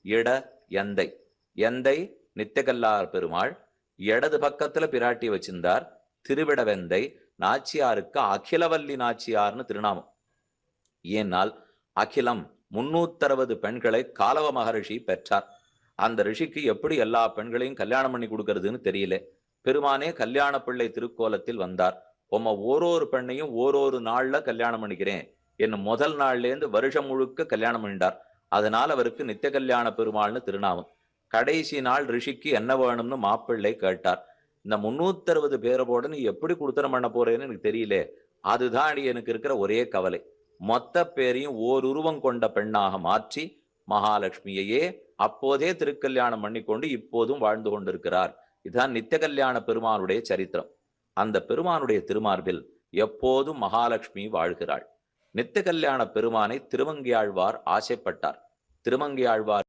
இட எந்தை. எந்தை நித்தியகல்லார் பெருமாள், இடது பக்கத்துல பிராட்டி வச்சிருந்தார். திருவிடவெந்தை நாச்சியாருக்கு அகிலவல்லி நாச்சியார்னு திருநாமம். ஏனால் அகிலம் 360 பெண்களை காலவ மகரிஷி பெற்றார். அந்த ரிஷிக்கு எப்படி எல்லா பெண்களையும் கல்யாணம் பண்ணி கொடுக்கறதுன்னு தெரியல. பெருமானே கல்யாண பிள்ளை திருக்கோலத்தில் வந்தார். உம்ம ஓரொரு பெண்ணையும் ஓரொரு நாள்ல கல்யாணம் பண்ணிக்கிறேன் என்னும் முதல் நாள்லேருந்து வருஷம் முழுக்க கல்யாணம் பண்ணிட்டார். அதனால அவருக்கு நித்திய கல்யாண பெருமாள்னு திருநாமம். கடைசி நாள் ரிஷிக்கு என்ன வேணும்னு மாப்பிள்ளை கேட்டார். இந்த 360 பேரோட நீ எப்படி குடுத்தனம் பண்ண போறேன்னு எனக்கு தெரியல. அதுதான் எனக்கு இருக்கிற ஒரே கவலை. மொத்த பேரையும் ஓருருவம் கொண்ட பெண்ணாக மாற்றி மகாலட்சுமியையே அப்போதே திருக்கல்யாணம் பண்ணிக்கொண்டு இப்போதும் வாழ்ந்து கொண்டிருக்கிறார். இதுதான் நித்திய கல்யாண பெருமானுடைய சரித்திரம். அந்த பெருமானுடைய திருமார்பில் எப்போதும் மகாலட்சுமி வாழ்கிறாள். நித்திய கல்யாண பெருமானை திருமங்கையாழ்வார் ஆசைப்பட்டார். திருமங்கையாழ்வார்